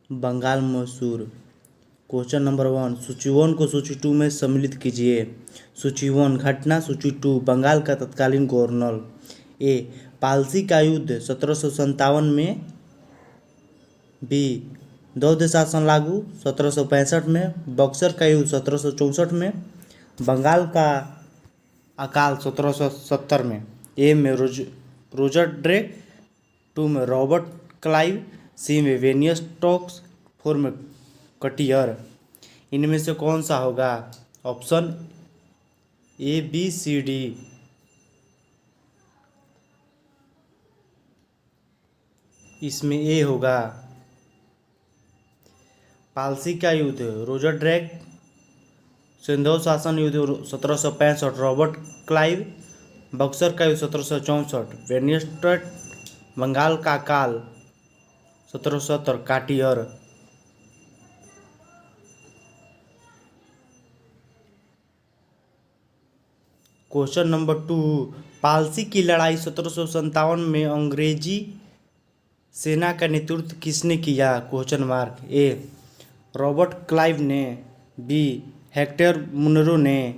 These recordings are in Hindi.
बंगाल मशहूर। क्वेश्चन नंबर 1, सूची 1 को सूची 2 में सम्मिलित कीजिए। सूची 1 घटना, सूची 2 बंगाल का तत्कालीन गवर्नर। ए, पालसी का युद्ध 1757 में। बी, द्वैध शासन लागू 1765 में। बक्सर का युद्ध 1764 में। बंगाल का अकाल 1770 में। ए में रोजर ड्रेक, 2 में रॉबर्ट क्लाइव, सी में वेनियस स्टोक्स, 4 में कटियर। इनमें से कौन सा होगा? Option A, B, C, D. इसमें ए होगा। पालसी का युद्ध रोजर ड्रेक, सिंधु शासन युद्ध 1765 रॉबर्ट क्लाइव, बक्सर का युद्ध 1764 वेनियस स्टोक्स, बंगाल का काल 1770 काटियर। क्वेश्चन नंबर 2, पालसी की लड़ाई 1757 में अंग्रेजी सेना का नेतृत्व किसने किया? Question mark. A, Robert Clive ने। बी, हेक्टर मुनरो ने।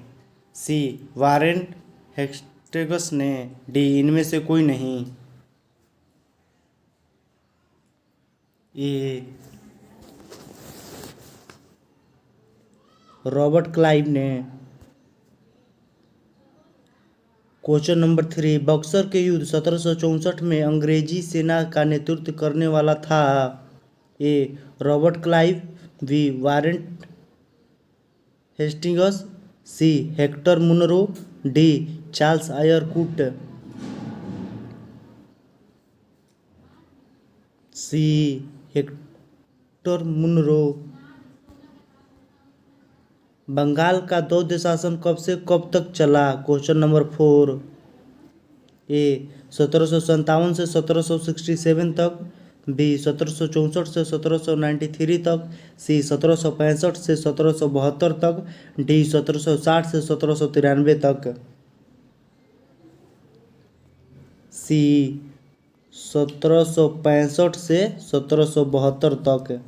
सी, वारेन हेस्टिंग्स ने। डी, इनमें से कोई नहीं। ए, रॉबर्ट क्लाइव ने। क्वेश्चन नंबर 3, बक्सर के युद्ध 1764 में अंग्रेजी सेना का नेतृत्व करने वाला था? A, Robert Clive. B, Warren Hastings. C, Hector Munro. D, Charles Eyre Coote. C, Hector Munro. Bengal का द्वैध शासन कब से कब तक चला? Question number 4। ए, 1757 से 1767 तक। बी, 1764 से 1793 तक। सी, 1765 से 1772 तक। डी, 1760 से 1793 तक। सी, 1765 से 1772 तक।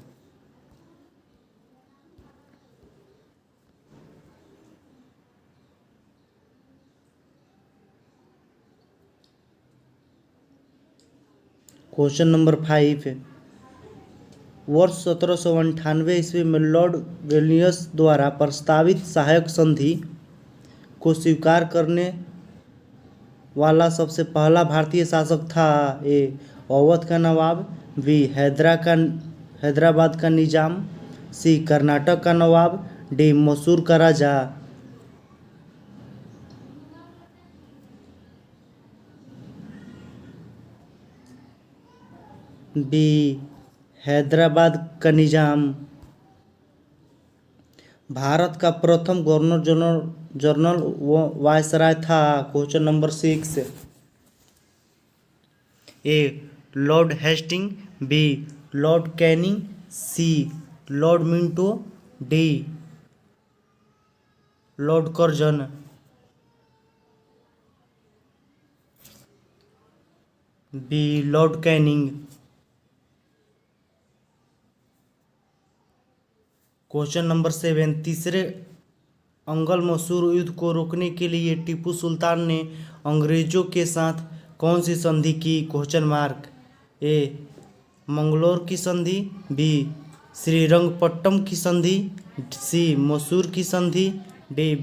क्वेश्चन नंबर 5, वर्ष 1798 ईस्वी में लॉर्ड वेलियस द्वारा प्रस्तावित सहायक संधि को स्वीकार करने वाला सबसे पहला भारतीय शासक था? ए, अवध का नवाब। बी, हैदराबाद का निजाम। सी, कर्नाटक का नवाब। डी, मैसूर का राजा। बी, हैदराबाद का निजाम। भारत का प्रथम गवर्नर जनरल वायसराय था? Question number 6। A, Lord Hastings. B, Lord Canning. C, Lord Minto. D, Lord Curzon. B, Lord Canning. Question number 7, तीसरे अंगल मसूर युद्ध को रोकने के लिए टीपू सुल्तान ने अंग्रेजों के साथ कौन सी संधि की? Question mark. ए, मंगलोर की संधि। बी, श्रीरंगपट्टम की संधि। सी, मसूर की संधि। डी,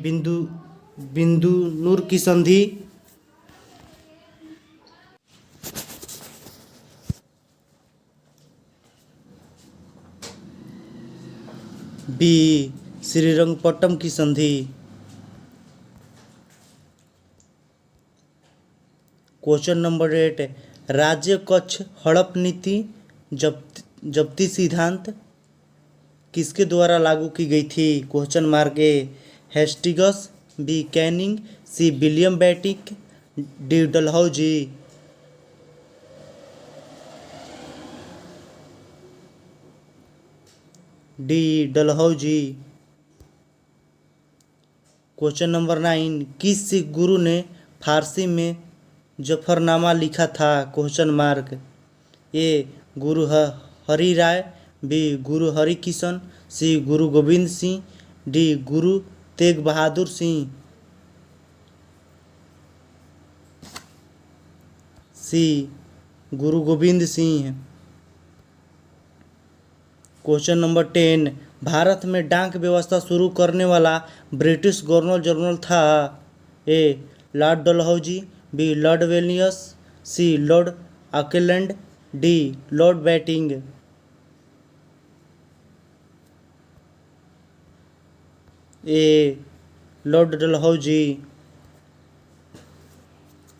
बिंदुनूर की संधि। बी, श्रीरंगपट्टम की संधि। क्वेश्चन नंबर 8, राज्य कच्छ हड़प नीति जब्ती सिद्धांत किसके द्वारा लागू की गई थी? Question mark. A, Hastings. B, Canning. C, William Bentinck. D, Dalhousie. D, Dalhousie. Question number 9, किस सिख गुरु ने फारसी में जफरनामा लिखा था? Question mark. ए गुरु हरि राय, बी गुरु हरि किशन, सी गुरु गोविंद सिंह, डी गुरु तेग बहादुर सिंह, सी गुरु गोविंद सिंह। क्वेश्चन नंबर 10, भारत में डाक व्यवस्था शुरू करने वाला ब्रिटिश गवर्नर जनरल था? A Lord Dalhousie, B Lord Wellesley, C Lord Auckland, D Lord Bentinck. A Lord Dalhousie.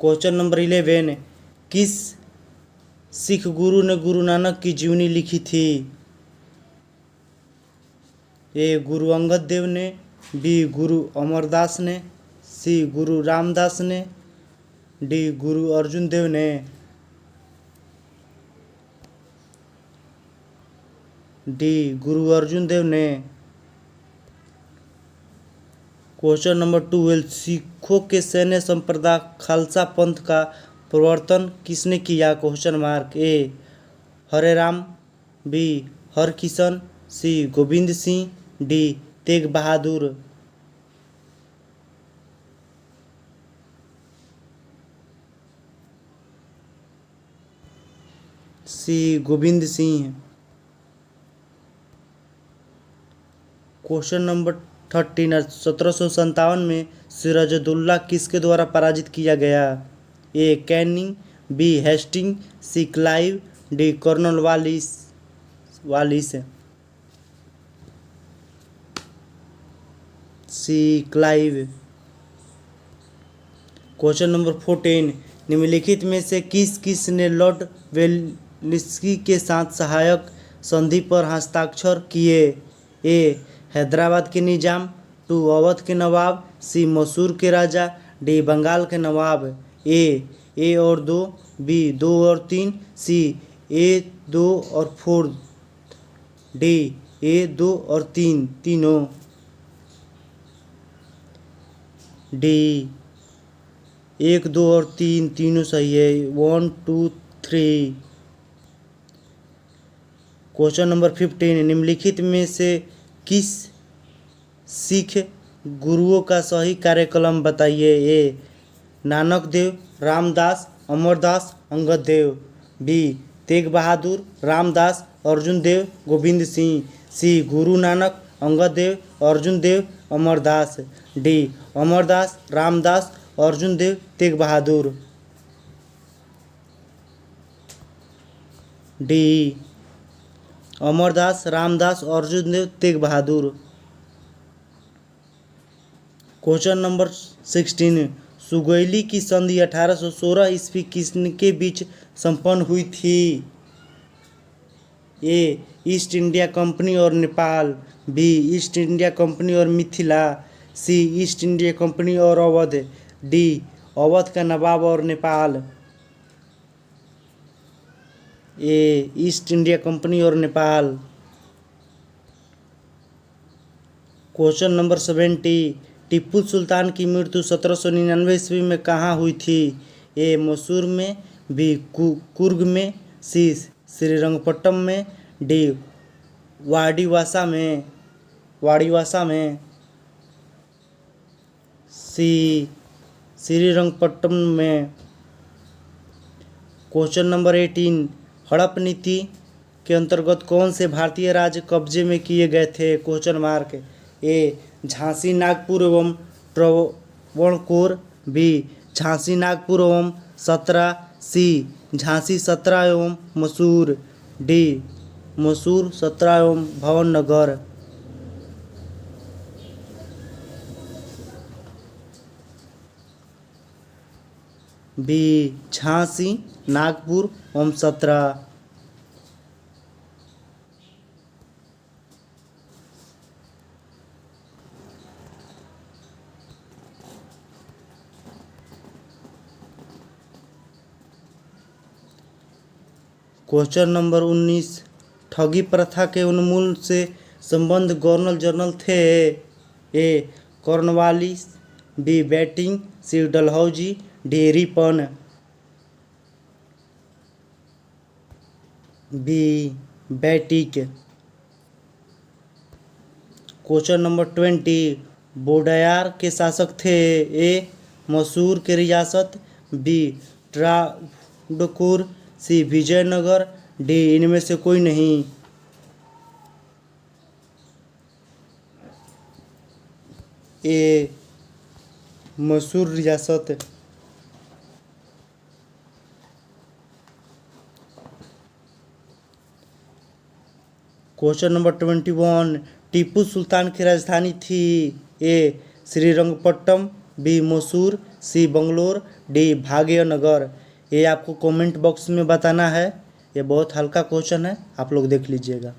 Question number 11, किस सिख गुरु ने गुरु नानक की जीवनी लिखी थी? ए गुरु अंगद देव ने, बी गुरु अमरदास ने, सी गुरु रामदास ने, डी गुरु अर्जुन देव ने। डी गुरु अर्जुन देव ने। क्वेश्चन नंबर 12, सिखों के सैन्य संप्रदाय खालसा पंथ का प्रवर्तन किसने किया? Question mark. A Hare Ram, B Harkishan, C Govind Singh, D Tegh Bahadur. C Govind Singh. Question number 13, 1757 में सिराजुद्दौला किसके द्वारा पराजित किया गया? A Canning, B Hasting, C Clive, D colonel Wallis. C Clive. Question number 14, निम्नलिखित में से किस ने लॉर्ड वेलेस्ली के साथ सहायक संधि पर हस्ताक्षर किए? ए हैदराबाद के निजाम, टू अवध के नवाब, सी मैसूर के राजा, डी बंगाल के नवाब। ए और 2, बी 2 और 3, सी ए 2 और 4, डी ए 2 और 3 तीनों। डी 1 2 और 3 तीनों सही है। 1 2 3। क्वेश्चन नंबर 15, निम्नलिखित में से किस सिख गुरुओं का सही कार्यक्रम बताइए? ए नानक देव, रामदास, अमरदास, अंगद देव, बी तेग बहादुर, रामदास, अर्जुन देव, गोविंद सिंह, सी गुरु नानक, अंगद देव, अर्जुन देव, अमरदास, डी अमरदास, रामदास, अर्जुन देव, तेग बहादुर। डी अमरदास, रामदास, अर्जुन देव, तेग बहादुर। क्वेश्चन नंबर 16, सुगौली की संधि 1816 ईस्वी किसके बीच संपन्न हुई थी? ए ईस्ट इंडिया कंपनी और Nepal, B East India Company और Mithila, C East India Company और अवध, डी अवध का नवाब और Nepal. A East India Company और नेपाल। क्वेश्चन नंबर 70, टीपू सुल्तान की मृत्यु 1799 ईस्वी में कहाँ हुई थी? ए मैसूर में, बी कुर्ग में, सी श्रीरंगपट्टम में, डी वाडिवासा में, सी श्रीरंगपट्टम में। क्वेश्चन नंबर 18, हड़प नीति के अंतर्गत कौन से भारतीय राज्य कब्जे में किए गए थे? Question mark. A Jhansi, Nagpur एवं ट्रावणकोर, बी झांसी, नागपुर एवं सतरा, सी झांसी, सतरा एवं मैसूर, डी मैसूर, सतरा एवं भावनगर। बी झांसी, नागपुर एवं सतरा। क्वेश्चन नंबर 19, ठगी प्रथा के उन्मूलन से संबंध गवर्नर जनरल थे? A Cornwallis, B Bentinck, C Dalhousie, D Ripon, B Bentinck. Question number 20, Wodeyar के शासक थे? ए मैसूर के रियासत, B Travancore, C Vijayanagar, D इनमें से कोई नहीं। ए मैसूर रियासत। क्वेश्चन नंबर 21, टीपू सुल्तान की राजधानी थी? ए श्रीरंगपट्टम, बी मैसूर, सी बंगलोर, डी भाग्यनगर। ये आपको कमेंट बॉक्स में बताना है। ये बहुत हल्का क्वेश्चन है, आप लोग देख लीजिएगा।